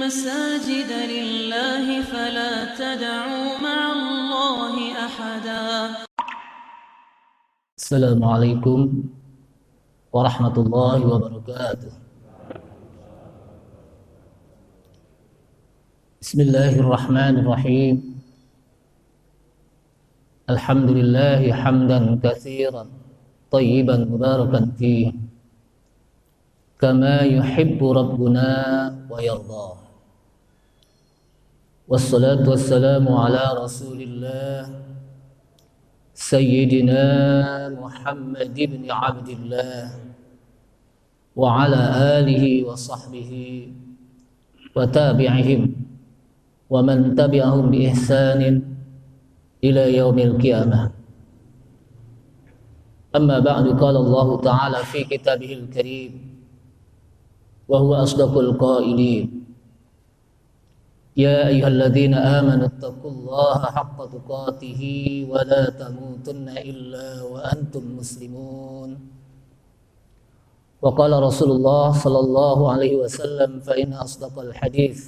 المساجد لله فلا تدعوا مع الله أحدا. السلام عليكم ورحمة الله وبركاته. بسم الله الرحمن الرحيم. الحمد لله حمدا كثيرا طيبا مباركا فيه كما يحب ربنا ويرضى. والصلاة والسلام على رسول الله سيدنا محمد بن عبد الله وعلى آله وصحبه وتابعهم ومن تبعهم بإحسان إلى يوم القيامة. أما بعد، قال الله تعالى في كتابه الكريم وهو أصدق القائلين: يا أيها الذين آمنوا اتقوا الله حق تقاته ولا تموتن إلا وأنتم مسلمون. وقال رسول الله صلى الله عليه وسلم: فإن أصدق الحديث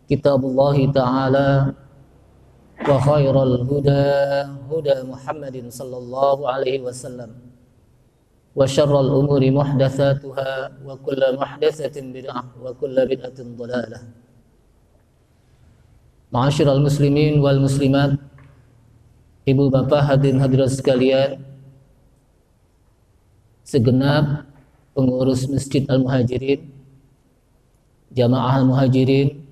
كتاب الله تعالى وخير الهدى هدى محمد صلى الله عليه وسلم وشر الأمور محدثاتها وكل محدثة بدعة وكل بدعة ضلالة. Ma'asyiral muslimin wal muslimat, ibu bapak hadirin hadirat sekalian, segenap pengurus Masjid Al-Muhajirin, Jamaah Al-Muhajirin,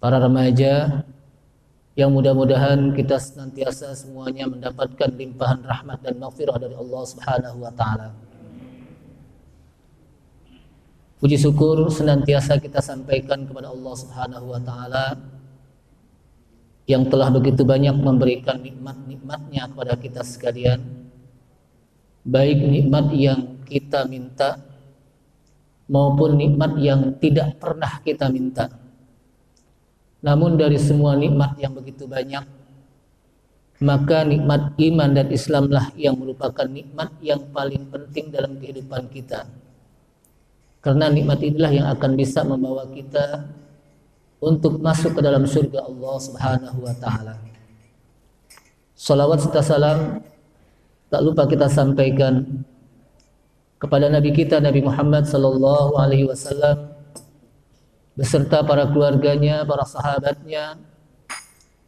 para remaja yang mudah-mudahan kita senantiasa semuanya mendapatkan limpahan rahmat dan maghfirah dari Allah Subhanahu wa taala. Puji syukur senantiasa kita sampaikan kepada Allah Subhanahu wa taala yang telah begitu banyak memberikan nikmat-nikmatnya kepada kita sekalian, baik nikmat yang kita minta maupun nikmat yang tidak pernah kita minta. Namun dari semua nikmat yang begitu banyak, maka nikmat iman dan Islamlah yang merupakan nikmat yang paling penting dalam kehidupan kita. Karena nikmat inilah yang akan bisa membawa kita untuk masuk ke dalam surga Allah Subhanahu wa taala. Salawat serta salam tak lupa kita sampaikan kepada Nabi kita Nabi Muhammad sallallahu alaihi wasallam beserta para keluarganya, para sahabatnya,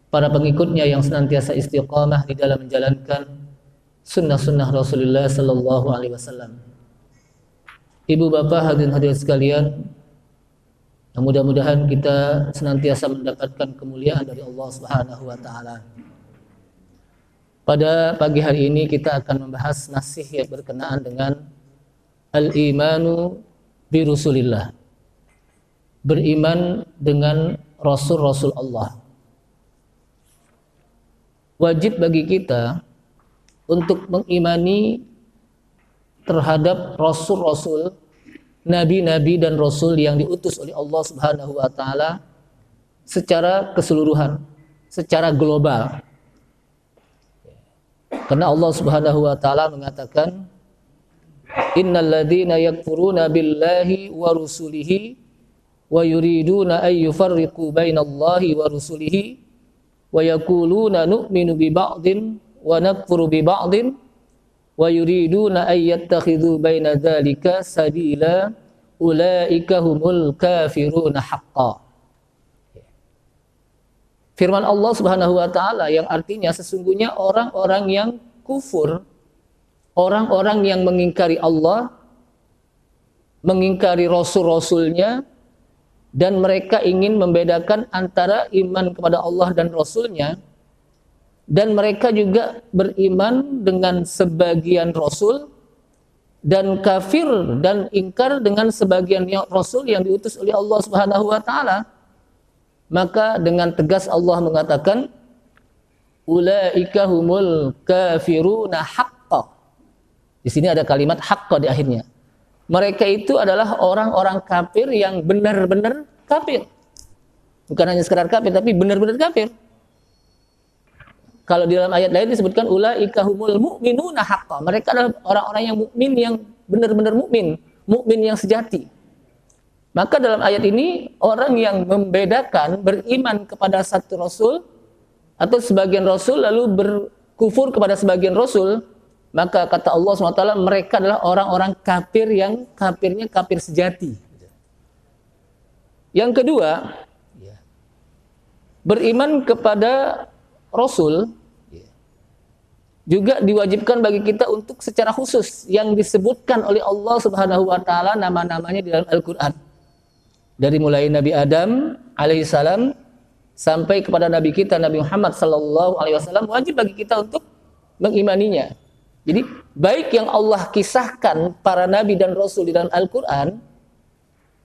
para pengikutnya yang senantiasa istiqamah di dalam menjalankan sunnah-sunnah Rasulullah sallallahu alaihi wasallam. Ibu bapak hadirin hadirat sekalian, yang mudah-mudahan kita senantiasa mendapatkan kemuliaan dari Allah Subhanahu wa taala. Pada pagi hari ini kita akan membahas nasihat berkenaan dengan al-imanu bi rusulillah. Beriman dengan rasul-rasul Allah. Wajib bagi kita untuk mengimani terhadap rasul-rasul, nabi-nabi dan rasul yang diutus oleh Allah Subhanahu wa taala secara keseluruhan, secara global. Karena Allah Subhanahu wa taala mengatakan, innal ladzina yakfuruna billahi wa rusulihi wa yuriduna ay yufarriqu bainallahi wa rusulihi wa yaquluna nu'minu bi ba'din wa nakfuru bi ba'din wa yuriduna ay yattakhidhu baina dzalika sabila ulaika humul kafiruna haqqan. Firman Allah Subhanahu wa taala yang artinya sesungguhnya orang-orang yang kufur, orang-orang yang mengingkari Allah, mengingkari rasul-rasulnya, dan mereka ingin membedakan antara iman kepada Allah dan Rasulnya, dan mereka juga beriman dengan sebagian Rasul dan kafir dan ingkar dengan sebagian Rasul yang diutus oleh Allah Subhanahu wa taala. Maka dengan tegas Allah mengatakan, ulaika humul kafiruna haqqan. Di sini ada kalimat haqqa di akhirnya. Mereka itu adalah orang-orang kafir yang benar-benar kafir. Bukan hanya sekedar kafir, tapi benar-benar kafir. Kalau di dalam ayat lain disebutkan ulaika humul mu'minuna haqqan. Mereka adalah orang-orang yang mukmin yang benar-benar mukmin, mukmin yang sejati. Maka dalam ayat ini orang yang membedakan beriman kepada satu rasul atau sebagian rasul lalu berkufur kepada sebagian rasul, maka kata Allah SWT mereka adalah orang-orang kafir yang kafirnya kafir sejati. Yang kedua, beriman kepada rasul juga diwajibkan bagi kita untuk secara khusus yang disebutkan oleh Allah Subhanahu wa taala nama-namanya di dalam Al-Qur'an. Dari mulai Nabi Adam alaihissalam sampai kepada Nabi kita Nabi Muhammad sallallahu alaihi wasallam, wajib bagi kita untuk mengimaninya. Jadi baik yang Allah kisahkan para nabi dan rasul di dalam Al-Qur'an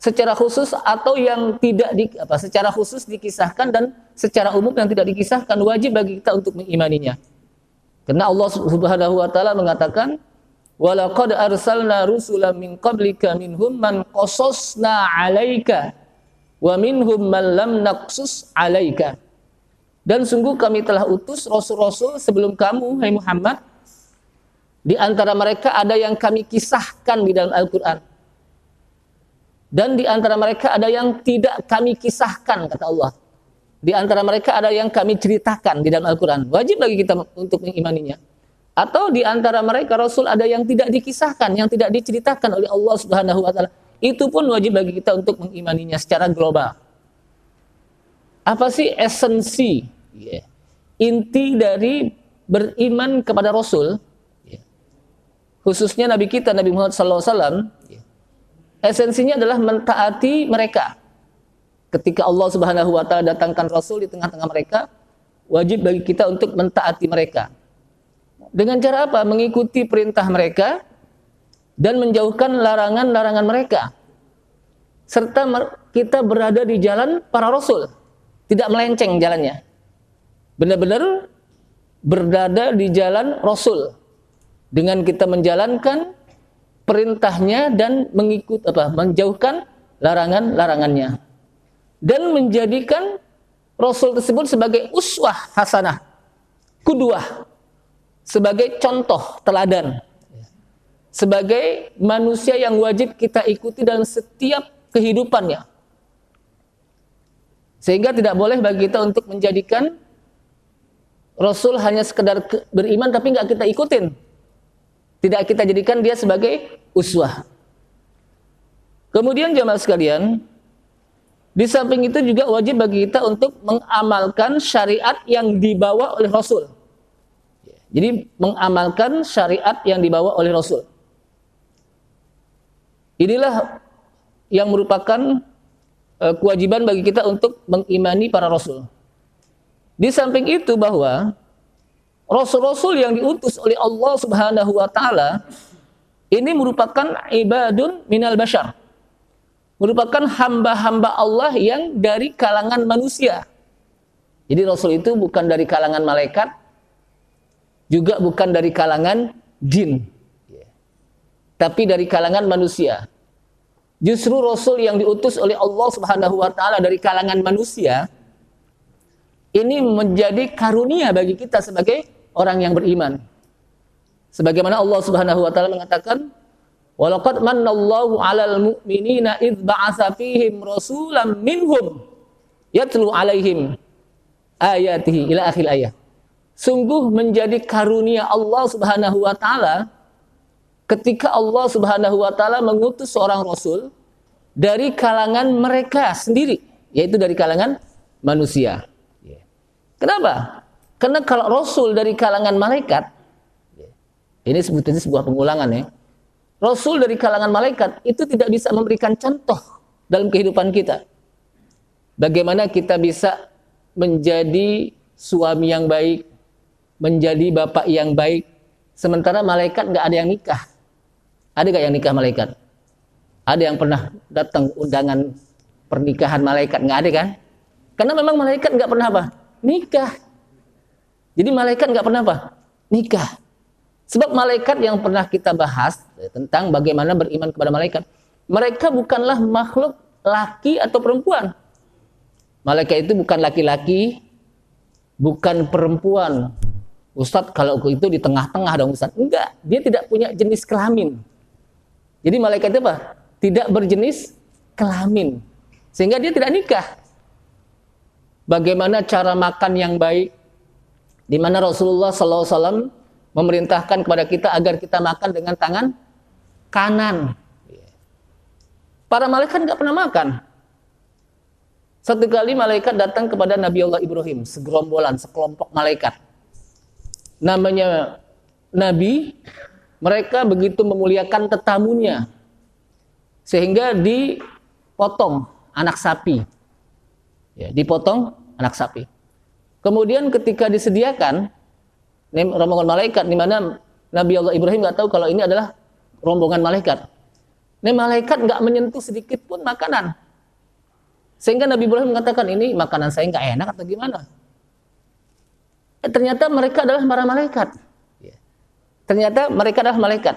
secara khusus atau yang tidak secara khusus dikisahkan dan secara umum yang tidak dikisahkan, wajib bagi kita untuk mengimaninya. Karena Allah Subhanahu wa taala mengatakan, "Wa laqad arsalna rusulan min qablika minhum man qasasna 'alaika wa minhum man lam naqsus 'alaika." Dan sungguh kami telah utus rasul-rasul sebelum kamu, hai Muhammad. Di antara mereka ada yang kami kisahkan di dalam Al-Qur'an. Dan di antara mereka ada yang tidak kami kisahkan, kata Allah. Di antara mereka ada yang kami ceritakan di dalam Al-Quran. Wajib bagi kita untuk mengimaninya. Atau di antara mereka Rasul ada yang tidak dikisahkan, yang tidak diceritakan oleh Allah Subhanahu wa taala. Itu pun wajib bagi kita untuk mengimaninya secara global. Apa sih esensi, inti dari beriman kepada Rasul? Khususnya Nabi kita, Nabi Muhammad SAW, esensinya adalah mentaati mereka. Ketika Allah Subhanahu wa taala datangkan Rasul di tengah-tengah mereka, wajib bagi kita untuk mentaati mereka. Dengan cara apa? Mengikuti perintah mereka dan menjauhkan larangan-larangan mereka. Serta kita berada di jalan para Rasul, tidak melenceng jalannya. Benar-benar berada di jalan Rasul dengan kita menjalankan perintahnya dan menjauhkan larangan-larangannya. Dan menjadikan Rasul tersebut sebagai uswah hasanah, qudwah, sebagai contoh teladan, sebagai manusia yang wajib kita ikuti dalam setiap kehidupannya. Sehingga tidak boleh bagi kita untuk menjadikan Rasul hanya sekedar beriman tapi nggak kita ikutin. Tidak kita jadikan dia sebagai uswah. Kemudian jamaah sekalian, di samping itu juga wajib bagi kita untuk mengamalkan syariat yang dibawa oleh Rasul. Jadi mengamalkan syariat yang dibawa oleh Rasul. Inilah yang merupakan kewajiban bagi kita untuk mengimani para Rasul. Di samping itu bahwa Rasul-Rasul yang diutus oleh Allah Subhanahu wa taala ini merupakan ibadun minal bashar. Merupakan hamba-hamba Allah yang dari kalangan manusia. Jadi Rasul itu bukan dari kalangan malaikat, juga bukan dari kalangan jin, tapi dari kalangan manusia. Justru Rasul yang diutus oleh Allah Subhanahu wa taala dari kalangan manusia ini menjadi karunia bagi kita sebagai orang yang beriman. Sebagaimana Allah Subhanahu wa taala mengatakan, "Walaqad mannallahu 'alal mu'minina idz ba'atsa fihim rasulan minhum yatlu 'alaihim ayatihi" ila akhir ayat. Sungguh menjadi karunia Allah Subhanahu wa taala ketika Allah Subhanahu wa taala mengutus seorang rasul dari kalangan mereka sendiri, yaitu dari kalangan manusia. Kenapa? Karena kalau rasul dari kalangan malaikat, ini sebetulnya sebuah pengulangan ya. Rasul dari kalangan malaikat itu tidak bisa memberikan contoh dalam kehidupan kita. Bagaimana kita bisa menjadi suami yang baik, menjadi bapak yang baik, sementara malaikat nggak ada yang nikah. Ada nggak yang nikah malaikat? Ada yang pernah datang undangan pernikahan malaikat? Nggak ada kan? Karena memang malaikat nggak pernah apa? Nikah. Jadi malaikat nggak pernah apa? Nikah. Sebab malaikat yang pernah kita bahas tentang bagaimana beriman kepada malaikat, mereka bukanlah makhluk laki atau perempuan. Malaikat itu bukan laki-laki, bukan perempuan. Ustadz, kalau itu di tengah-tengah dong Ustadz. Enggak, dia tidak punya jenis kelamin. Jadi malaikat itu apa? Tidak berjenis kelamin, sehingga dia tidak nikah. Bagaimana cara makan yang baik, di mana Rasulullah SAW memerintahkan kepada kita agar kita makan dengan tangan kanan. Para malaikat nggak pernah makan. Satu kali malaikat datang kepada Nabi Allah Ibrahim, segerombolan, sekelompok malaikat. Namanya Nabi, mereka begitu memuliakan tetamunya, sehingga dipotong anak sapi. Ya, dipotong anak sapi. Kemudian ketika disediakan rombongan malaikat, di mana Nabi Allah Ibrahim nggak tahu kalau ini adalah rombongan malaikat. Malaikat nggak menyentuh sedikit pun makanan. Sehingga Nabi Ibrahim mengatakan, ini makanan saya nggak enak atau gimana? Ternyata mereka adalah para malaikat. Ternyata mereka adalah malaikat.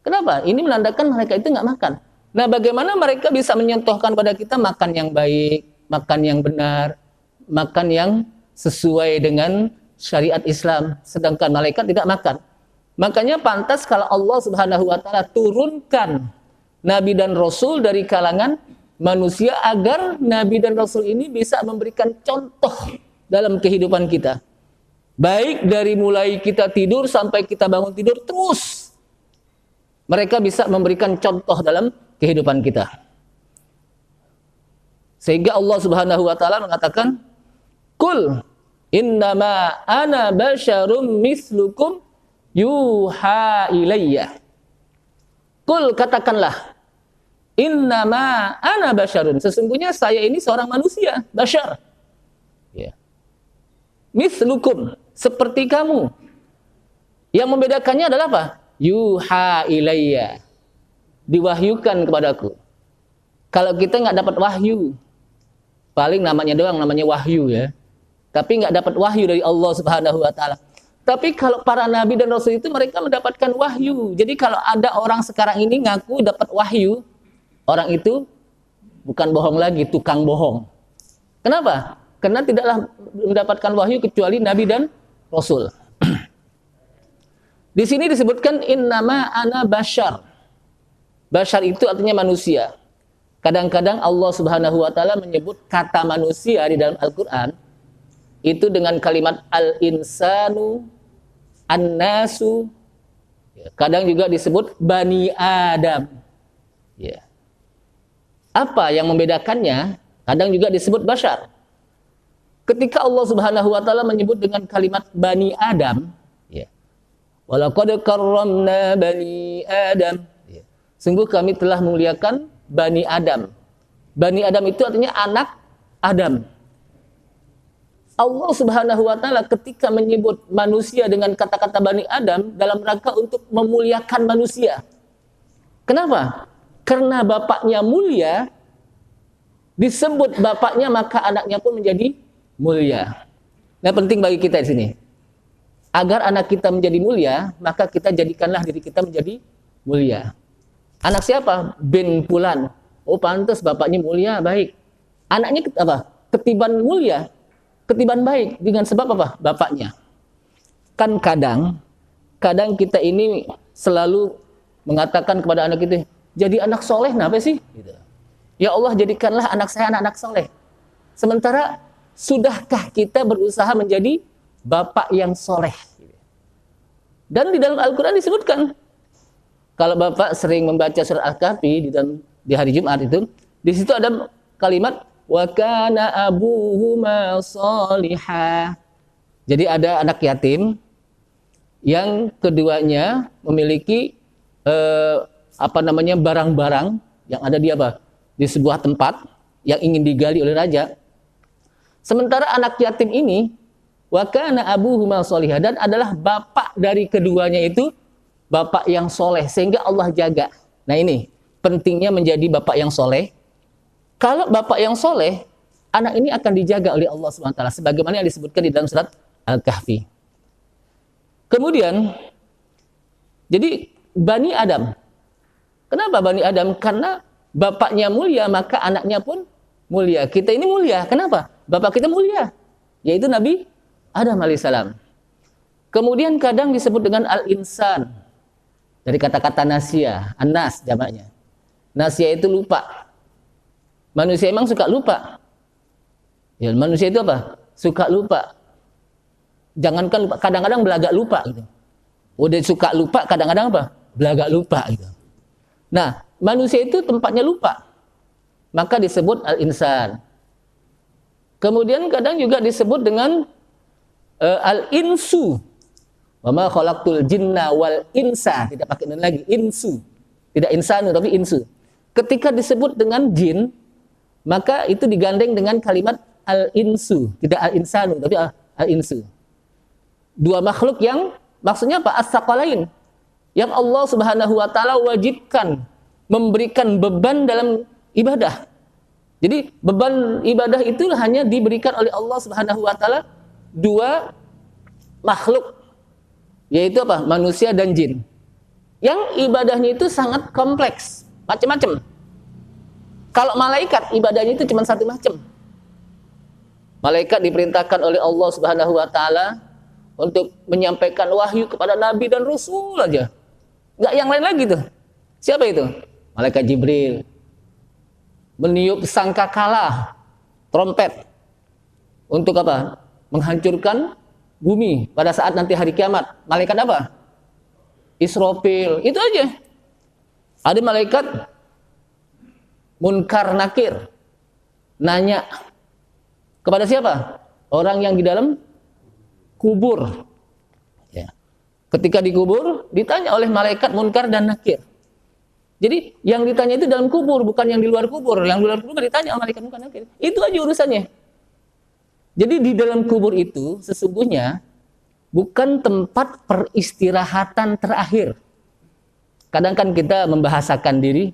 Kenapa? Ini menandakan mereka itu nggak makan. Nah, bagaimana mereka bisa menyentuhkan pada kita makan yang baik, makan yang benar, makan yang sesuai dengan syariat Islam, sedangkan malaikat tidak makan. Makanya pantas kalau Allah Subhanahu wa taala turunkan nabi dan rasul dari kalangan manusia agar nabi dan rasul ini bisa memberikan contoh dalam kehidupan kita. Baik dari mulai kita tidur sampai kita bangun tidur, terus mereka bisa memberikan contoh dalam kehidupan kita. Sehingga Allah Subhanahu wa taala mengatakan, "Qul innama ana basyarum mislukum yuha ilayya." Qul, katakanlah, innama ana basyarun, sesungguhnya saya ini seorang manusia, basyar. Ya. Mislukum, seperti kamu. Yang membedakannya adalah apa? Yuha ilayya, diwahyukan kepadaku. Kalau kita nggak dapat wahyu, paling namanya doang, namanya wahyu ya. Tapi nggak dapat wahyu dari Allah Subhanahu wa taala. Tapi kalau para nabi dan rasul itu mereka mendapatkan wahyu. Jadi kalau ada orang sekarang ini ngaku dapat wahyu, orang itu bukan bohong lagi, tukang bohong. Kenapa? Karena tidaklah mendapatkan wahyu kecuali nabi dan rasul. Di sini disebutkan innama ana basyar. Basyar itu artinya manusia. Kadang-kadang Allah Subhanahu wa taala menyebut kata manusia di dalam Al-Qur'an itu dengan kalimat al-insanu, an-nasu. Kadang juga disebut bani Adam. Ya. Apa yang membedakannya? Kadang juga disebut basyar. Ketika Allah Subhanahu wa taala menyebut dengan kalimat bani Adam, ya. Walaqad karramna bani Adam. Ya. Sungguh kami telah memuliakan bani Adam. Bani Adam itu artinya anak Adam. Allah Subhanahu wa taala ketika menyebut manusia dengan kata-kata bani Adam dalam rangka untuk memuliakan manusia. Kenapa? Karena bapaknya mulia, disebut bapaknya maka anaknya pun menjadi mulia. Nah, penting bagi kita di sini. Agar anak kita menjadi mulia, maka kita jadikanlah diri kita menjadi mulia. Anak siapa? Bin Fulan. Oh, pantas bapaknya mulia, baik. Anaknya apa? Ketiban mulia, ketiban baik dengan sebab apa? Bapaknya. Kan kadang kita ini selalu mengatakan kepada anak kita, jadi anak soleh, kenapa sih? Gitu. Ya Allah, jadikanlah anak saya anak soleh. Sementara sudahkah kita berusaha menjadi bapak yang soleh? Dan di dalam Al-Quran disebutkan, kalau bapak sering membaca surat Al-Kahfi di hari Jumat itu, di situ ada kalimat wa kana abuhuma sholihah. Jadi ada anak yatim yang keduanya memiliki barang-barang yang ada di sebuah tempat yang ingin digali oleh raja. Sementara anak yatim ini wa kana abuhuma sholihah, dan adalah bapak dari keduanya itu bapak yang soleh, sehingga Allah jaga. Nah, ini pentingnya menjadi bapak yang soleh. Kalau bapak yang soleh, anak ini akan dijaga oleh Allah SWT, sebagaimana yang disebutkan di dalam surat Al-Kahfi. Kemudian, jadi Bani Adam. Kenapa Bani Adam? Karena bapaknya mulia, maka anaknya pun mulia. Kita ini mulia. Kenapa? Bapak kita mulia, yaitu Nabi Adam alaihissalam. Kemudian kadang disebut dengan al-insan, dari kata-kata nasya, an-nas jamaknya. Nasya itu lupa. Manusia emang suka lupa. Ya, manusia itu apa? Suka lupa. Jangankan lupa, kadang-kadang belagak lupa gitu. Udah suka lupa, kadang-kadang apa? Belagak lupa gitu. Nah, manusia itu tempatnya lupa. Maka disebut al-insan. Kemudian kadang juga disebut dengan al-insu. Wa ma khalaqtul jinna wal insa. Tidak pakai nun lagi, insu. Tidak insanu tapi insu. Ketika disebut dengan jin, maka itu digandeng dengan kalimat al-insu, tidak al-insanu tapi al-insu. Dua makhluk yang maksudnya apa? As-saqalain. Yang Allah Subhanahu wa taala wajibkan memberikan beban dalam ibadah. Jadi beban ibadah itu hanya diberikan oleh Allah Subhanahu wa taala dua makhluk, yaitu apa? Manusia dan jin. Yang ibadahnya itu sangat kompleks, macam-macam. Kalau malaikat ibadahnya itu cuma satu macam. Malaikat diperintahkan oleh Allah Subhanahu wa taala untuk menyampaikan wahyu kepada nabi dan rasul aja. Enggak yang lain lagi tuh. Siapa itu? Malaikat Jibril. Meniup sangkakala, trompet. Untuk apa? Menghancurkan bumi pada saat nanti hari kiamat. Malaikat apa? Israfil. Itu aja. Ada malaikat Munkar Nakir. Nanya kepada siapa? Orang yang di dalam kubur. Ya. Ketika dikubur, ditanya oleh malaikat Munkar dan Nakir. Jadi yang ditanya itu dalam kubur, bukan yang di luar kubur. Yang di luar kubur ditanya oleh malaikat Munkar dan Nakir. Itu aja urusannya. Jadi di dalam kubur itu sesungguhnya bukan tempat peristirahatan terakhir. Kadang kan kita membahasakan diri,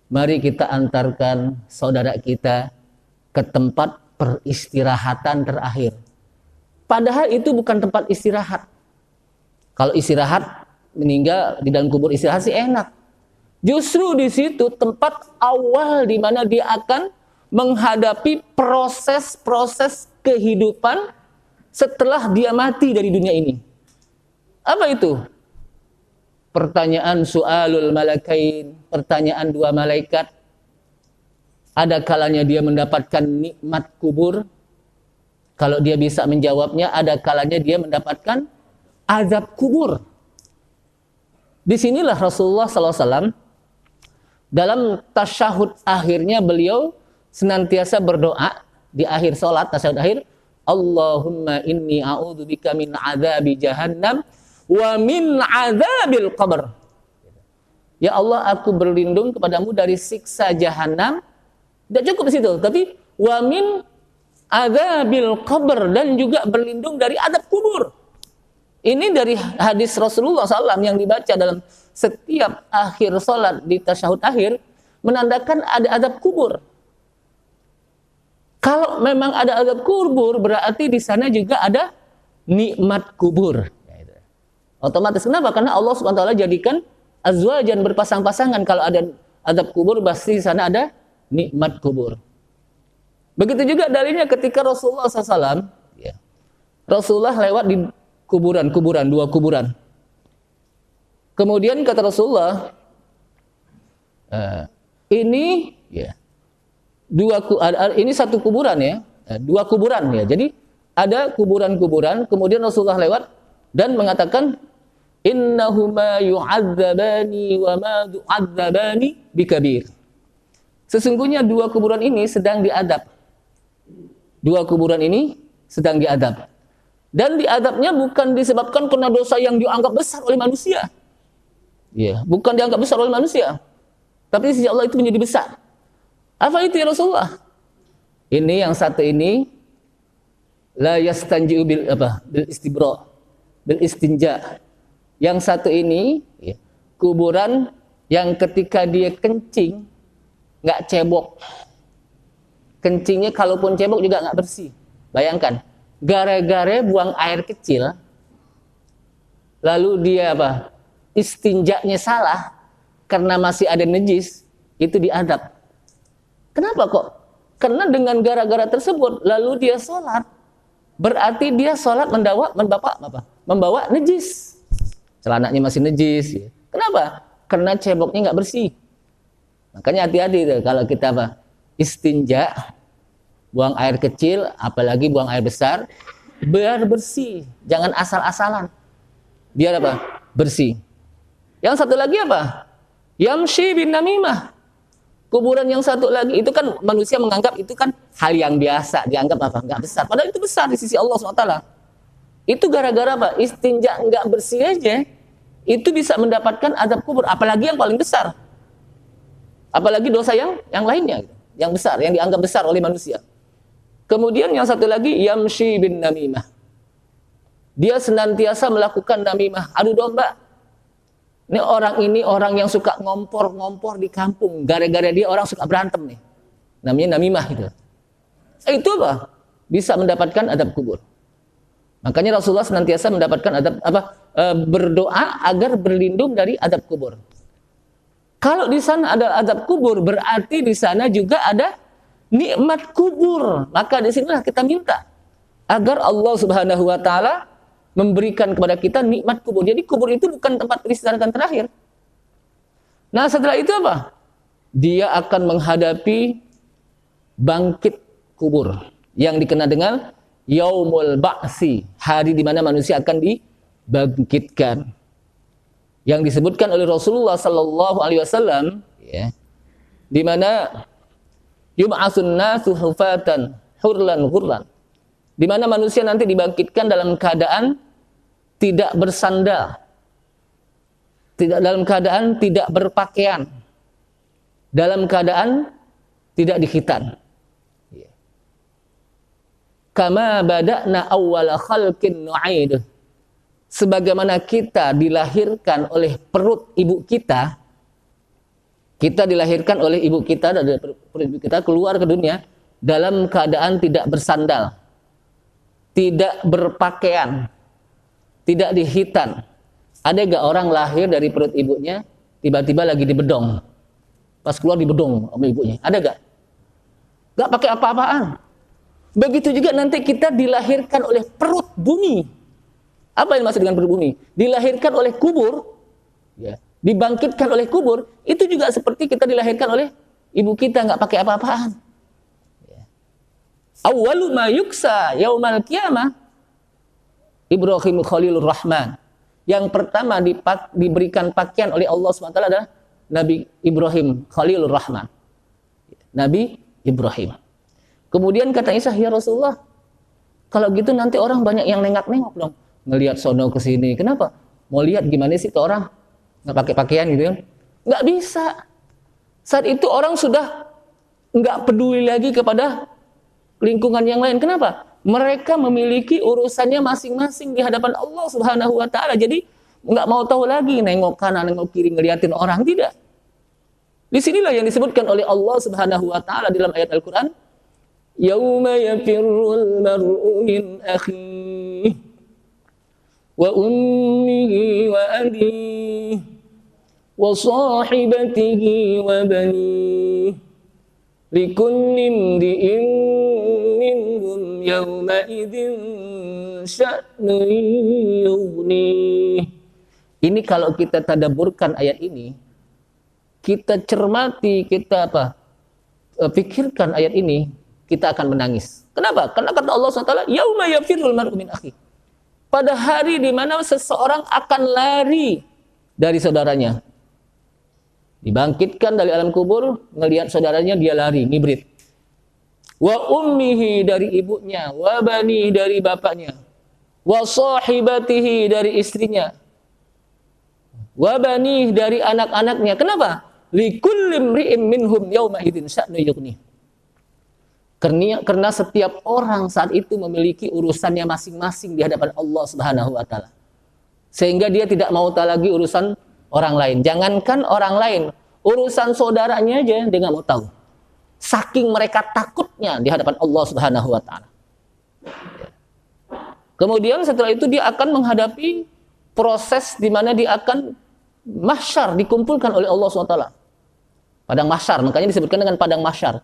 mari kita antarkan saudara kita ke tempat peristirahatan terakhir. Padahal itu bukan tempat istirahat. Kalau istirahat, meninggal di dalam kubur istirahat sih enak. Justru di situ tempat awal di mana dia akan menghadapi proses-proses kehidupan setelah dia mati dari dunia ini. Apa itu? Pertanyaan su'alul malakain, pertanyaan dua malaikat. Ada kalanya dia mendapatkan nikmat kubur. Kalau dia bisa menjawabnya, ada kalanya dia mendapatkan azab kubur. Disinilah Rasulullah SAW dalam tasyahud akhirnya beliau senantiasa berdoa di akhir sholat, tasyahud akhir, Allahumma inni a'udzubika min azabi jahannam wa min azabil qabr. Ya Allah, aku berlindung kepadamu dari siksa jahanam. Tidak cukup di situ, tapi wa min azabil qabr, dan juga berlindung dari adab kubur. Ini dari hadis Rasulullah SAW yang dibaca dalam setiap akhir sholat di tasyahud akhir, menandakan ada adab kubur. Kalau memang ada azab kubur, berarti di sana juga ada nikmat kubur. Otomatis kenapa? Karena Allah SWT jadikan azwajan, berpasang-pasangan. Kalau ada azab kubur, pasti di sana ada nikmat kubur. Begitu juga dalilnya ketika Rasulullah SAW, ya, Rasulullah lewat di kuburan, dua kuburan. Kemudian kata Rasulullah, ini ya, ini satu kuburan ya, dua kuburan ya. Jadi ada kuburan-kuburan, kemudian Rasulullah lewat dan mengatakan, innahuma yu'adzabani wa ma yu'adzabani bikabir. Sesungguhnya dua kuburan ini sedang diadab. Dua kuburan ini sedang diadab. Dan diadabnya bukan disebabkan karena dosa yang dianggap besar oleh manusia. Ya, bukan dianggap besar oleh manusia. Tapi di sisi Allah itu menjadi besar. Apa itu ya Rasulullah? Ini yang satu ini la yastanji'u bil istibra, bil istinja. Yang satu ini ya, kuburan yang ketika dia kencing nggak cebok. Kencingnya kalaupun cebok juga nggak bersih. Bayangkan, gara-gara buang air kecil, lalu dia apa? Istinjanya salah karena masih ada najis, itu diadab. Kenapa kok? Karena dengan gara-gara tersebut lalu dia sholat, berarti dia sholat membawa najis. Celananya masih najis. Ya. Kenapa? Karena ceboknya nggak bersih. Makanya hati-hati tuh kalau kita istinja, buang air kecil, apalagi buang air besar, biar bersih, jangan asal-asalan. Biar apa? Bersih. Yang satu lagi apa? Yamshi bin namimah. Kuburan yang satu lagi itu kan manusia menganggap itu kan hal yang biasa, dianggap apa? Enggak besar. Padahal itu besar di sisi Allah SWT. Itu gara-gara apa? Istinja enggak bersih aja, itu bisa mendapatkan azab kubur. Apalagi yang paling besar. Apalagi dosa yang lainnya, yang besar, yang dianggap besar oleh manusia. Kemudian yang satu lagi yamshi bin namimah. Dia senantiasa melakukan namimah, adu domba. Ini orang yang suka ngompor-ngompor di kampung. Gara-gara dia orang suka berantem nih. Namanya namimah itu. Itu apa? Bisa mendapatkan azab kubur. Makanya Rasulullah senantiasa mendapatkan berdoa agar berlindung dari azab kubur. Kalau di sana ada azab kubur, berarti di sana juga ada nikmat kubur. Maka di sinilah kita minta agar Allah Subhanahu wa taala memberikan kepada kita nikmat kubur. Jadi kubur itu bukan tempat peristirahatan terakhir. Nah, setelah itu apa? Dia akan menghadapi bangkit kubur yang dikenal dengan Yaumul Ba'si, hari di mana manusia akan dibangkitkan. Yang disebutkan oleh Rasulullah sallallahu alaihi wasallam, ya. Di mana yub'atsun nasu hufatan hurlan ghurlan. Di mana manusia nanti dibangkitkan dalam keadaan tidak bersandal, dalam keadaan tidak berpakaian, dalam keadaan tidak dikhitan. Kama bada'na awwala khalqin nu'id. Sebagaimana kita dilahirkan oleh perut ibu kita, dilahirkan oleh ibu kita dari perut ibu kita keluar ke dunia dalam keadaan tidak bersandal, tidak berpakaian, tidak dihitan. Ada gak orang lahir dari perut ibunya tiba-tiba lagi di bedong, pas keluar di bedong sama ibunya? Ada gak? Gak pakai apa-apaan. Begitu juga nanti kita dilahirkan oleh perut bumi. Apa yang dimaksud dengan perut bumi? Dilahirkan oleh kubur, ya, dibangkitkan oleh kubur. Itu juga seperti kita dilahirkan oleh ibu kita, nggak pakai apa-apaan. Awwalu ma yuksa yaumal qiyamah Ibrahim Khalilur Rahman. Yang pertama diberikan pakaian oleh Allah SWT adalah Nabi Ibrahim Khalilur Rahman. Nabi Ibrahim. Kemudian kata Isa, ya Rasulullah, kalau gitu nanti orang banyak yang nengok-nengok dong, ngelihat sono ke sini. Kenapa? Mau lihat gimana sih tuh orang nggak pakai pakaian gitu kan? Nggak bisa. Saat itu orang sudah nggak peduli lagi kepada lingkungan yang lain. Kenapa? Mereka memiliki urusannya masing-masing di hadapan Allah Subhanahu wa taala. Jadi nggak mau tahu lagi nengok kanan, nengok kiri, ngeliatin orang, tidak. Disinilah yang disebutkan oleh Allah Subhanahu wa taala dalam ayat Al-Qur'an, yauma yafirrul mar'u min akhihi wa ummihi wa abihi wa sahibatihi wa banihi likulli imri'in minhum yawma idzin sya'nun yughnih. Ini kalau kita tadabburkan ayat ini, kita cermati, kita pikirkan ayat ini, kita akan menangis. Kenapa? Karena kata Allah SWT, yauma yafirrul mar'u min akhi. Pada hari di mana seseorang akan lari dari saudaranya. Dibangkitkan dari alam kubur, ngelihat saudaranya, dia lari, ngibrit. Wa ummihi dari ibunya, wa bani dari bapaknya, wa sahibatihi dari istrinya, wa bani dari anak-anaknya. Kenapa? Likulli imri'in minhum yawma idzin sya'nu yughnih. Karena setiap orang saat itu memiliki urusannya masing-masing di hadapan Allah Subhanahu wa taala. Sehingga dia tidak mau tahu lagi urusan orang lain. Jangankan orang lain, urusan saudaranya aja dia nggak mau tahu. Saking mereka takutnya di hadapan Allah Subhanahu wa taala. Kemudian setelah itu dia akan menghadapi proses di mana dia akan mahsyar, dikumpulkan oleh Allah SWT. Padang mahsyar, makanya disebutkan dengan padang mahsyar.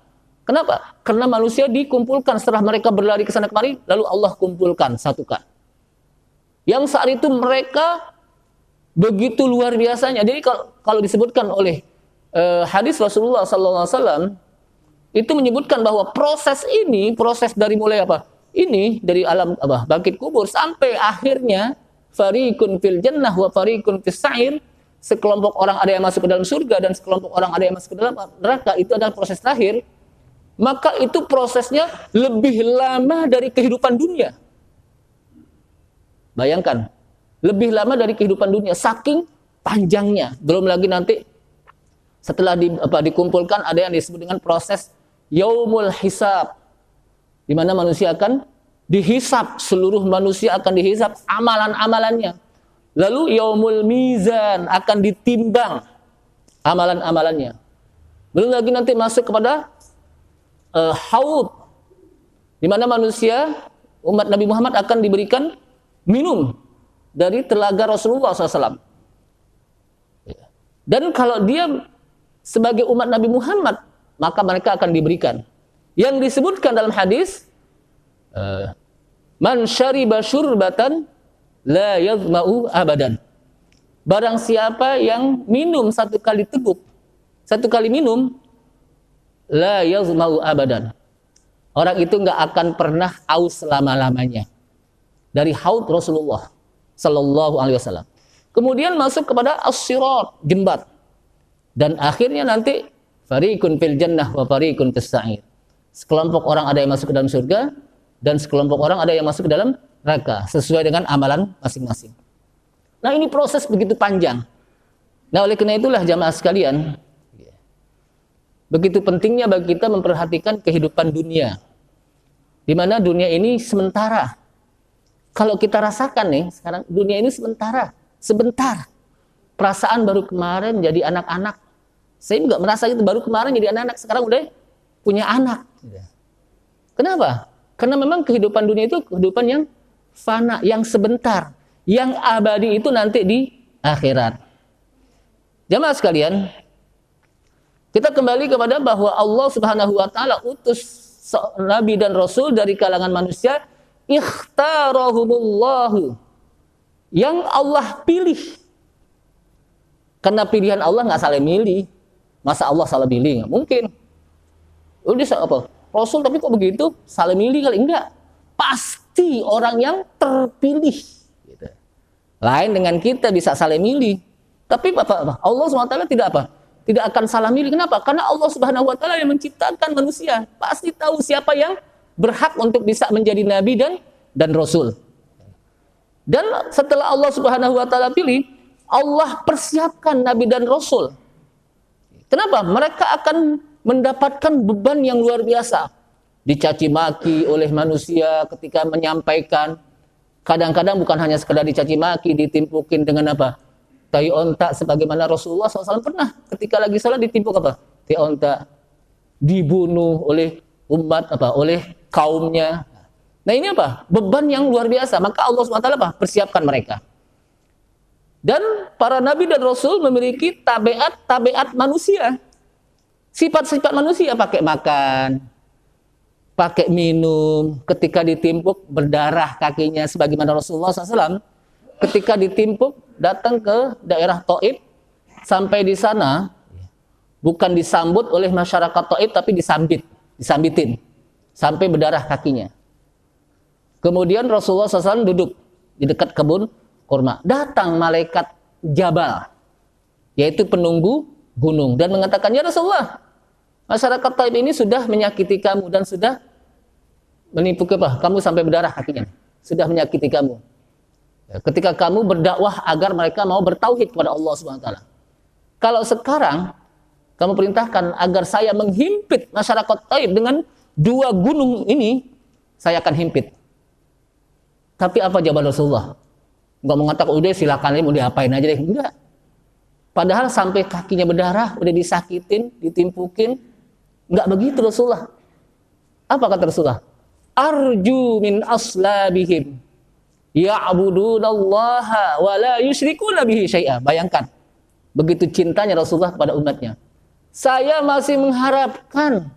Kenapa? Karena manusia dikumpulkan setelah mereka berlari ke sana kemari, lalu Allah kumpulkan satukan. Yang saat itu mereka begitu luar biasanya. Jadi kalau disebutkan oleh hadis Rasulullah SAW, itu menyebutkan bahwa proses ini, proses dari mulai apa? Ini dari alam apa? Bangkit kubur sampai akhirnya fariqun fil jannah wa fariqun fis sa'ir, sekelompok orang ada yang masuk ke dalam surga dan sekelompok orang ada yang masuk ke dalam neraka, itu adalah proses terakhir. Maka itu prosesnya lebih lama dari kehidupan dunia. Bayangkan, lebih lama dari kehidupan dunia, saking panjangnya. Belum lagi nanti setelah dikumpulkan ada yang disebut dengan proses yaumul hisab, di mana manusia akan dihisab, seluruh manusia akan dihisab amalan-amalannya. Lalu yaumul mizan, akan ditimbang amalan-amalannya. Belum lagi nanti masuk kepada haud, di mana manusia umat Nabi Muhammad akan diberikan minum dari telaga Rasulullah SAW. Dan kalau dia sebagai umat Nabi Muhammad, maka mereka akan diberikan yang disebutkan dalam hadis, man syariba syurbatan la yazma'u abadan. Barang siapa yang minum satu kali teguk, satu kali minum, la yazma'u abadan, orang itu nggak akan pernah haus selama-lamanya. Dari haud Rasulullah sallallahu alaihi wasallam. Kemudian masuk kepada as-sirat, jembat. Dan akhirnya nanti fariqun fil jannah wa fariqun fis sa'ir. Sekelompok orang ada yang masuk ke dalam surga dan sekelompok orang ada yang masuk ke dalam neraka sesuai dengan amalan masing-masing. Nah, ini proses begitu panjang. Nah, oleh karena itulah jamaah sekalian, begitu pentingnya bagi kita memperhatikan kehidupan dunia. Di mana dunia ini sementara. Kalau kita rasakan nih, sekarang dunia ini sementara, sebentar. Perasaan baru kemarin jadi anak-anak. Saya juga merasa itu, baru kemarin jadi anak-anak, sekarang udah punya anak. Kenapa? Karena memang kehidupan dunia itu kehidupan yang fana, yang sebentar. Yang abadi itu nanti di akhirat. Jamaah sekalian, kita kembali kepada bahwa Allah Subhanahu wa taala utus nabi dan rasul dari kalangan manusia, ikhtarahumullahu, yang Allah pilih. Karena pilihan Allah nggak salah milih. Masa Allah salah milih? Nggak mungkin. Udah apa? Rasul tapi kok begitu? Salah milih kali? Enggak. Pasti orang yang terpilih. Gitu. Lain dengan kita bisa salah milih. Tapi apa? Allah SWT tidak apa? Tidak akan salah milih. Kenapa? Karena Allah Subhanahu wa taala yang menciptakan manusia. Pasti tahu siapa yang berhak untuk bisa menjadi nabi dan rasul. Dan setelah Allah Subhanahu wa taala pilih, Allah persiapkan nabi dan rasul. Kenapa? Mereka akan mendapatkan beban yang luar biasa. Dicaci maki oleh manusia ketika menyampaikan. Kadang-kadang bukan hanya sekedar dicaci maki, ditimpukin dengan apa? Tai onta, sebagaimana Rasulullah SAW pernah ketika lagi salat ditimpuk apa? Tai onta, dibunuh oleh umat apa? Oleh kaumnya. Nah ini apa? Beban yang luar biasa. Maka Allah SWT apa? Persiapkan mereka. Dan para nabi dan rasul memiliki tabiat manusia. Sifat-sifat manusia, pakai makan, pakai minum, ketika ditimpuk berdarah kakinya sebagaimana Rasulullah SAW. Ketika ditimpuk datang ke daerah Taif, sampai di sana bukan disambut oleh masyarakat Taif tapi disambitin sampai berdarah kakinya. Kemudian Rasulullah SAW duduk di dekat kebun kurma. Datang malaikat Jabal, yaitu penunggu gunung, dan mengatakan, ya Rasulullah, masyarakat Taif ini sudah menyakiti kamu dan sudah menipu kamu sampai berdarah kakinya. Sudah menyakiti kamu. Ketika kamu berdakwah agar mereka mau bertauhid kepada Allah SWT. Kalau sekarang kamu perintahkan agar saya menghimpit masyarakat Taif dengan 2 gunung ini, saya akan himpit. Tapi apa jawaban Rasulullah? Enggak mengatakan udah silakan mau diapain aja deh, enggak. Padahal sampai kakinya berdarah, udah disakitin, ditimpukin, enggak begitu Rasulullah. Apa kata Rasulullah? Arju min aslabihim ya'budunallaha wa la yusyrikuna bihi syai'a. Bayangkan, begitu cintanya Rasulullah kepada umatnya. Saya masih mengharapkan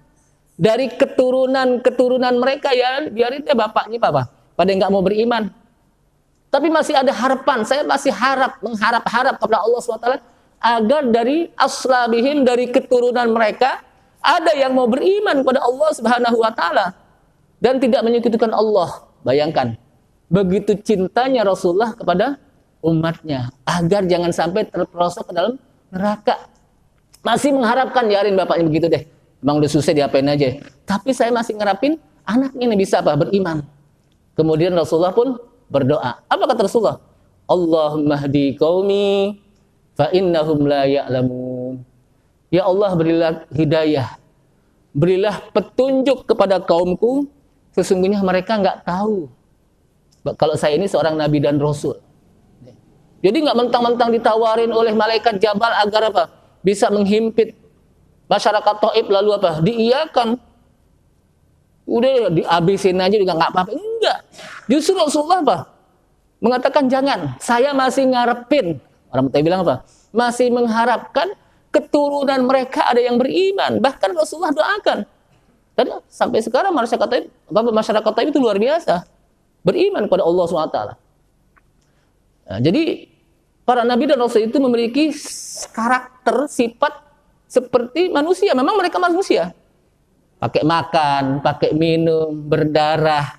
dari keturunan mereka, ya biar itu bapaknya pada enggak mau beriman. Tapi masih ada harapan, saya masih mengharap kepada Allah SWT agar dari aslabihim, dari keturunan mereka, Ada yang mau beriman kepada Allah Subhanahu wa taala dan tidak menyekutukan Allah. Bayangkan, begitu cintanya Rasulullah kepada umatnya agar jangan sampai terperosok ke dalam neraka. Masih mengharapkan, yarin bapaknya begitu deh. Emang udah susah diapain aja. Tapi saya masih ngarapin anaknya ini bisa apa? Beriman. Kemudian Rasulullah pun berdoa. Apa kata Rasulullah? Allahumma hdi qaumi fa innahum la ya'lamun. Ya Allah, berilah hidayah. Berilah petunjuk kepada kaumku. Sesungguhnya mereka nggak tahu kalau saya ini seorang nabi dan rasul. Jadi nggak mentang-mentang ditawarin oleh malaikat Jabal agar apa? Bisa menghimpit masyarakat Taif lalu apa? Diiyakan. Udah dihabisin aja juga nggak apa-apa. Enggak. Justru Rasulullah apa? Mengatakan jangan. Saya masih ngarepin. Orang Taif bilang apa? Masih mengharapkan keturunan mereka ada yang beriman. Bahkan Rasulullah doakan. Dan sampai sekarang masyarakat Taif itu luar biasa. Beriman kepada Allah SWT. Nah, jadi para nabi dan rasul itu memiliki karakter, sifat seperti manusia. Memang mereka manusia. Pakai makan, pakai minum, berdarah,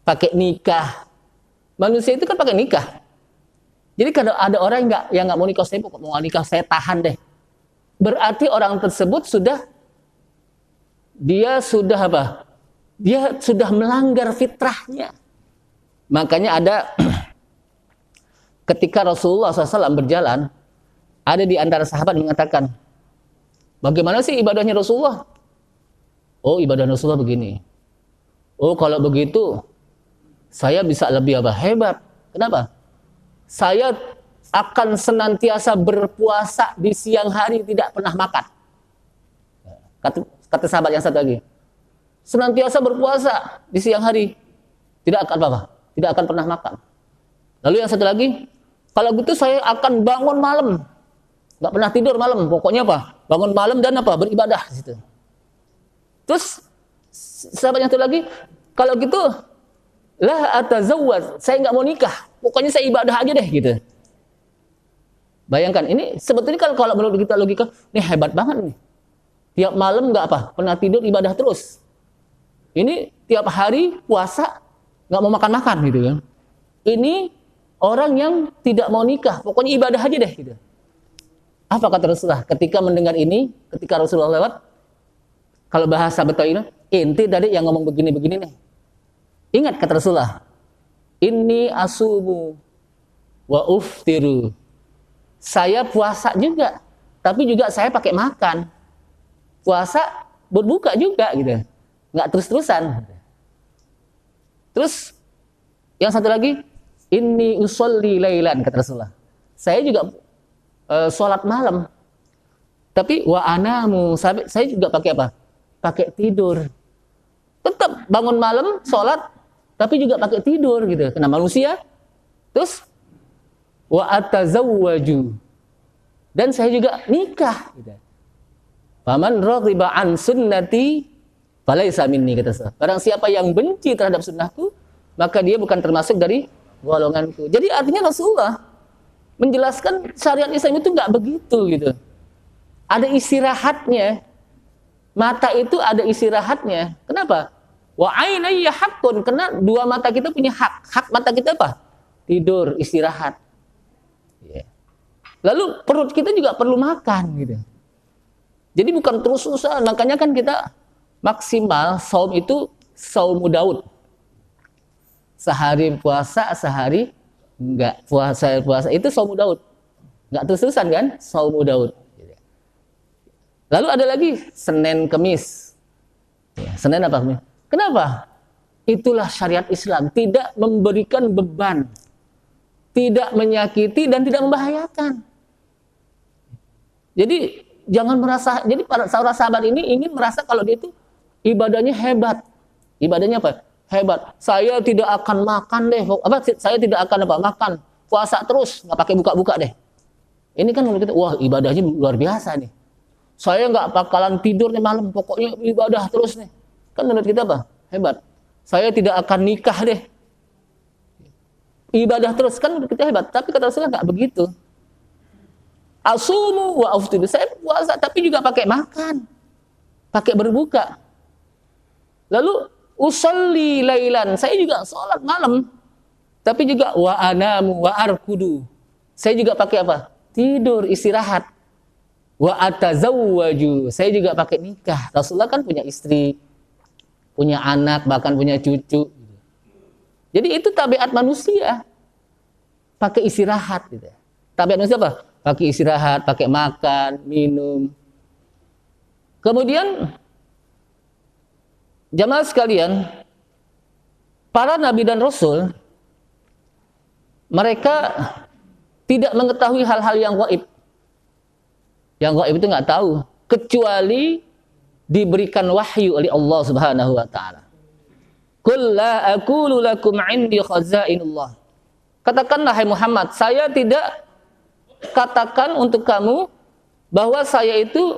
pakai nikah. Manusia itu kan pakai nikah. Jadi kalau ada orang yang nggak mau nikah, saya mau nikah, saya tahan deh. Berarti orang tersebut dia sudah apa? Dia sudah melanggar fitrahnya. Makanya ada ketika Rasulullah SAW berjalan, ada di antara sahabat mengatakan, bagaimana sih ibadahnya Rasulullah? Oh, ibadah Rasulullah begini. Oh, kalau begitu, saya bisa lebih apa? Hebat. Kenapa? Saya akan senantiasa berpuasa di siang hari, tidak pernah makan. Kata sahabat yang satu lagi, senantiasa berpuasa di siang hari, tidak akan apa? Tidak akan pernah makan. Lalu yang satu lagi, kalau gitu saya akan bangun malam, nggak pernah tidur malam. Pokoknya apa? Bangun malam dan apa? Beribadah. Gitu. Terus sahabat yang satu lagi, kalau gitu, la atazawwaj, saya nggak mau nikah. Pokoknya saya ibadah aja deh, gitu. Bayangkan, ini sebetulnya kalau menurut kita logika, ini hebat banget nih. Tiap malam nggak apa? Pernah tidur, ibadah terus. Ini tiap hari puasa, nggak mau makan-makan, gitu kan. Ini orang yang tidak mau nikah, pokoknya ibadah aja deh, gitu. Apa kata Rasulullah ketika mendengar ini, ketika Rasulullah lewat, kalau bahasa Betawi, inti tadi yang ngomong begini-begini nih. Ingat kata Rasulullah, inni asumu wa uftiru. Saya puasa juga, tapi juga saya pakai makan. Puasa berbuka juga, gitu. Nggak terus-terusan. Terus yang satu lagi, inni usolli lailan, kata Rasulullah. Saya juga sholat malam. Tapi wa anamu, saya juga pakai apa? Pakai tidur. Tetap bangun malam, sholat, tapi juga pakai tidur, gitu. Karena manusia. Terus wa atazawwaju. Dan saya juga nikah, gitu. Faman raghiba an sunnati falaysa minni, kata Rasulullah. Barang siapa yang benci terhadap sunnahku, maka dia bukan termasuk dari golonganku. Jadi artinya Rasulullah menjelaskan syariat Islam itu enggak begitu, gitu. Ada istirahatnya. Mata itu ada istirahatnya. Kenapa? Wa ainayya haqqun, karena dua mata kita punya hak. Hak mata kita apa? Tidur, istirahat. Yeah. Lalu perut kita juga perlu makan, gitu. Jadi bukan terus-terusan, makanya kan kita maksimal saum itu saumu Daud. Sehari puasa, sehari enggak. Puasa itu saumu Daud. Enggak terus-terusan kan? Saumu Daud. Lalu ada lagi Senin Kemis. Ya, Senin apa? Kenapa? Itulah syariat Islam, tidak memberikan beban, tidak menyakiti dan tidak membahayakan. Jadi jangan merasa, jadi para sahabat ini ingin merasa kalau dia itu ibadahnya hebat. Ibadahnya apa? Hebat. Saya tidak akan makan deh. Saya tidak akan apa? Makan. Puasa terus, nggak pakai buka-buka deh. Ini kan menurut kita, wah ibadahnya luar biasa nih. Saya nggak bakalan tidur nih malam, pokoknya ibadah terus nih. Kan menurut kita apa? Hebat. Saya tidak akan nikah deh. Ibadah terus, kan menurut kita hebat. Tapi kata Rasulullah nggak begitu. Asumu wa aftiru. Saya puasa tapi juga pakai makan. pakai berbuka. Lalu usolli lailan, saya juga sholat malam. Tapi juga wa anamu wa arkudu. Saya juga pakai apa? Tidur, istirahat. Wa atazawwaju, saya juga pakai nikah. Rasulullah kan punya istri, punya anak, bahkan punya cucu. Jadi itu tabiat manusia. Pakai istirahat gitu. Tabiat manusia apa? Pakai istirahat, pakai makan, minum. Kemudian jamaah sekalian, para nabi dan rasul mereka tidak mengetahui hal-hal yang gaib. Yang gaib itu nggak tahu kecuali diberikan wahyu oleh Allah Subhanahu wa taala. Qul la aqulu lakum 'indi khazainullah. Katakanlah hai Muhammad, saya tidak katakan untuk kamu bahwa saya itu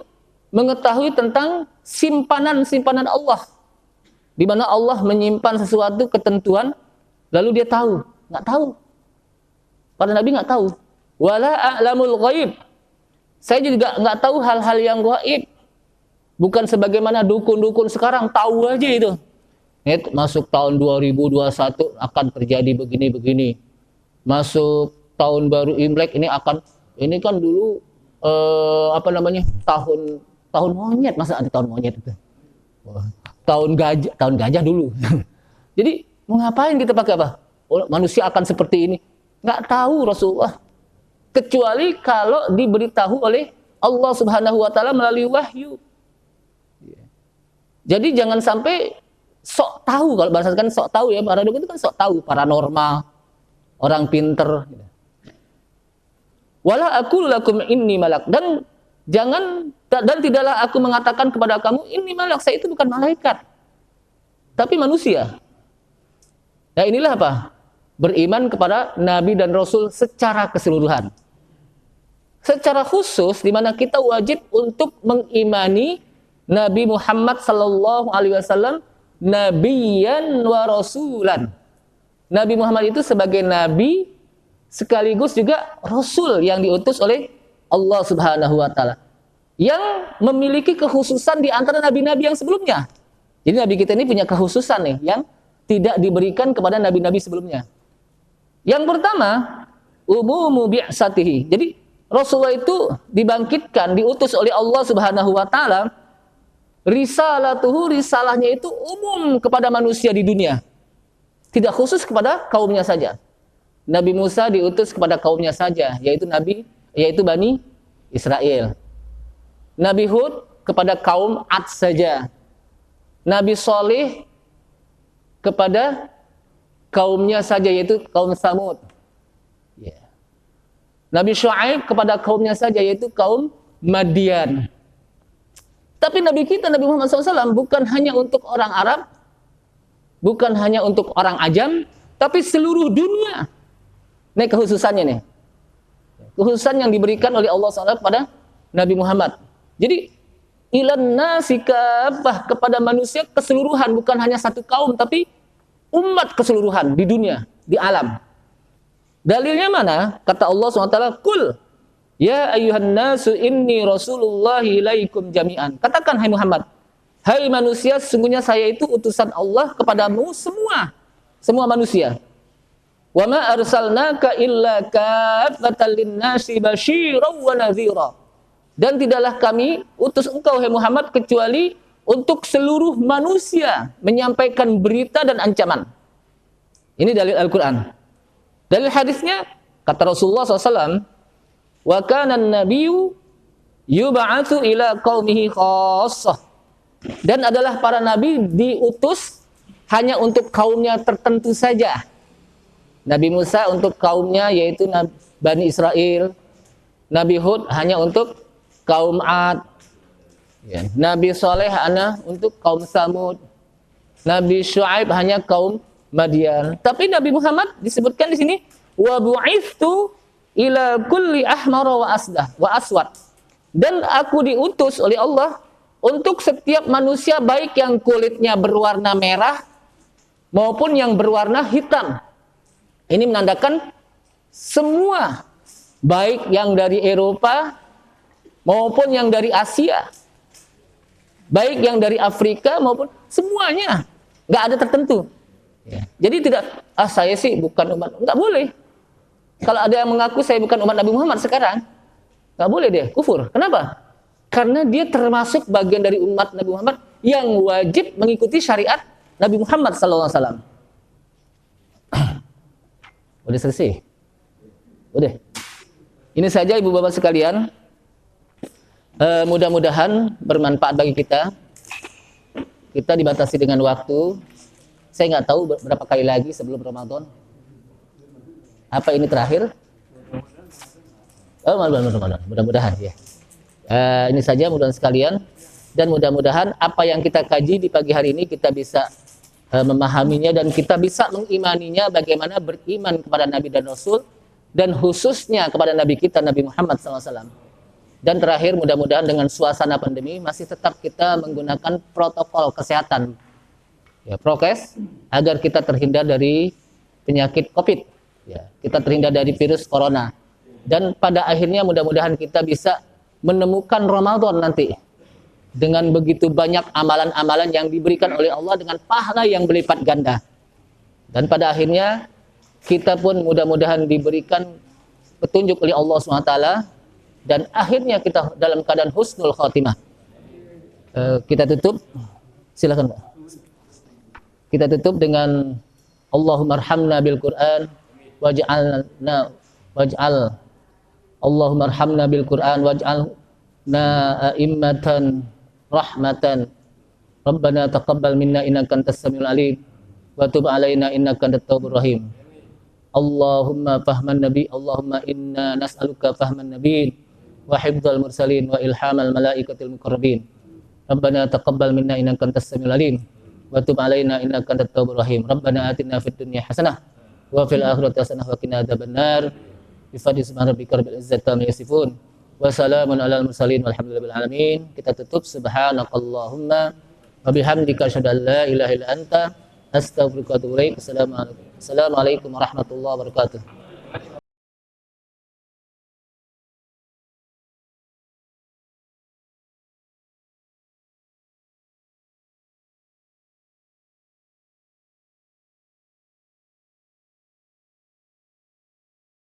mengetahui tentang simpanan-simpanan Allah. Di mana Allah menyimpan sesuatu ketentuan lalu dia tahu. Nggak tahu. Para nabi nggak tahu. Wala a'lamul ghaib. Saya juga nggak tahu hal-hal yang gaib. Bukan sebagaimana dukun-dukun sekarang tahu aja itu. Masuk tahun 2021 akan terjadi begini-begini. Masuk tahun baru Imlek ini akan, ini kan dulu tahun monyet, masa ada tahun monyet itu? Tahun gajah dulu. Jadi mau ngapain kita pakai apa? Manusia akan seperti ini. Nggak tahu Rasulullah. Kecuali kalau diberitahu oleh Allah Subhanahu wa taala melalui wahyu. Jadi jangan sampai sok tahu, kalau bahasa kan sok tahu ya, para dukun itu kan sok tahu, paranormal, orang pinter. Wala aqulu lakum inni malak, dan tidaklah aku mengatakan kepada kamu inni malak, saya itu bukan malaikat, tapi manusia. Nah inilah apa? Beriman kepada nabi dan rasul secara keseluruhan. Secara khusus di mana kita wajib untuk mengimani Nabi Muhammad sallallahu alaihi wasallam nabiyyan wa rasulan. Nabi Muhammad itu sebagai nabi sekaligus juga rasul yang diutus oleh Allah Subhanahu wa taala, yang memiliki kekhususan di antara nabi-nabi yang sebelumnya. Jadi nabi kita ini punya kekhususan nih yang tidak diberikan kepada nabi-nabi sebelumnya. Yang pertama, umumu bi'satihi. Jadi Rasulullah itu dibangkitkan, diutus oleh Allah Subhanahu wa taala. Risalatuhu, risalahnya itu umum kepada manusia di dunia. Tidak khusus kepada kaumnya saja. Nabi Musa diutus kepada kaumnya saja, yaitu Bani Israel. Nabi Hud kepada kaum Ad saja. Nabi Saleh kepada kaumnya saja, yaitu kaum Samud. Nabi Syuaib kepada kaumnya saja, yaitu kaum Madian. Tapi Nabi kita, Nabi Muhammad SAW, bukan hanya untuk orang Arab, bukan hanya untuk orang Ajam, tapi seluruh dunia. Ini kekhususannya nih. Kekhususan yang diberikan oleh Allah SWT kepada Nabi Muhammad. Jadi, ilan nasi kafah, kepada manusia keseluruhan, bukan hanya satu kaum, tapi umat keseluruhan di dunia, di alam. Dalilnya mana? Kata Allah SWT, Qul ya ayyuhan nasu inni rasulullahi ilaikum jami'an. Katakan hai Muhammad, hai manusia, sesungguhnya saya itu utusan Allah kepadamu semua manusia. Wa ma arsalnaka illa kaffatan lin-nasi basyiran wa nadhira. Dan tidaklah kami utus engkau hai Muhammad kecuali untuk seluruh manusia, menyampaikan berita dan ancaman. Ini dalil Al-Qur'an. Dalil hadisnya kata Rasulullah SAW, wa kana an-nabiyyu yub'atsu ila qaumihi khassah. Dan adalah para nabi diutus hanya untuk kaumnya tertentu saja. Nabi Musa untuk kaumnya yaitu Bani Israel. Nabi Hud hanya untuk kaum Ad. Nabi Saleh hanya untuk kaum Samud. Nabi Syuaib hanya kaum Madian. Tapi Nabi Muhammad disebutkan di sini wa bu'itsu ila kulli ahmara wa aswad. Dan aku diutus oleh Allah untuk setiap manusia, baik yang kulitnya berwarna merah maupun yang berwarna hitam. Ini menandakan semua, baik yang dari Eropa maupun yang dari Asia. baik yang dari Afrika maupun semuanya, nggak ada tertentu. Ya. Jadi tidak, saya sih bukan umat, nggak boleh. Kalau ada yang mengaku saya bukan umat Nabi Muhammad sekarang, nggak boleh deh, kufur. Kenapa? Karena dia termasuk bagian dari umat Nabi Muhammad yang wajib mengikuti syariat Nabi Muhammad SAW. Udah selesai? Udah. Ini saja ibu bapak sekalian. Mudah-mudahan bermanfaat bagi kita. Kita dibatasi dengan waktu. Saya nggak tahu berapa kali lagi sebelum Ramadan. Apa ini terakhir? Oh, Ramadan. Mudah-mudahan ya. Ini saja mudah-mudahan sekalian. Dan mudah-mudahan apa yang kita kaji di pagi hari ini kita bisa memahaminya dan kita bisa mengimaninya, bagaimana beriman kepada Nabi dan Rasul dan khususnya kepada Nabi kita Nabi Muhammad SAW. Dan terakhir mudah-mudahan dengan suasana pandemi masih tetap kita menggunakan protokol kesehatan, ya, prokes, agar kita terhindar dari penyakit COVID, ya, kita terhindar dari virus corona. Dan pada akhirnya mudah-mudahan kita bisa menemukan Ramadan nanti dengan begitu banyak amalan-amalan yang diberikan oleh Allah dengan pahala yang berlipat ganda. Dan pada akhirnya kita pun mudah-mudahan diberikan petunjuk oleh Allah SWT dan akhirnya kita dalam keadaan husnul khatimah. Kita tutup, silakan Pak. Kita tutup dengan Allahumma arhamna bil Qur'an Allahumma arhamna bil Qur'an waj'alna a'immatan rahmatan. Rabbana taqabbal minna innaka antas samiul alim wa tub alaina innaka antat tawwabur rahim. Allahumma fahman nabi, Allahumma inna nas'aluka fahman nabiin wa hifdzal mursalin wa ilhamal malaikatil muqarrabin. Rabbana taqabbal minna innaka antas samiul alim wa tub alaina innaka antat tawwabur rahim. Rabbana atina fid dunya hasanah wa fil akhirati hasanah wa qina adzabannar. Bi fadli subhana rabbika rabbil izzati amma yasifun. Wassalamun alal mursalin walhamdulillahi alamin. Kita tutup subhanakallahumma wa bihamdika asyhadu an la ilaha illa anta astaghfiruka wa atubu ilaik. Assalamualaikum warahmatullahi wabarakatuh.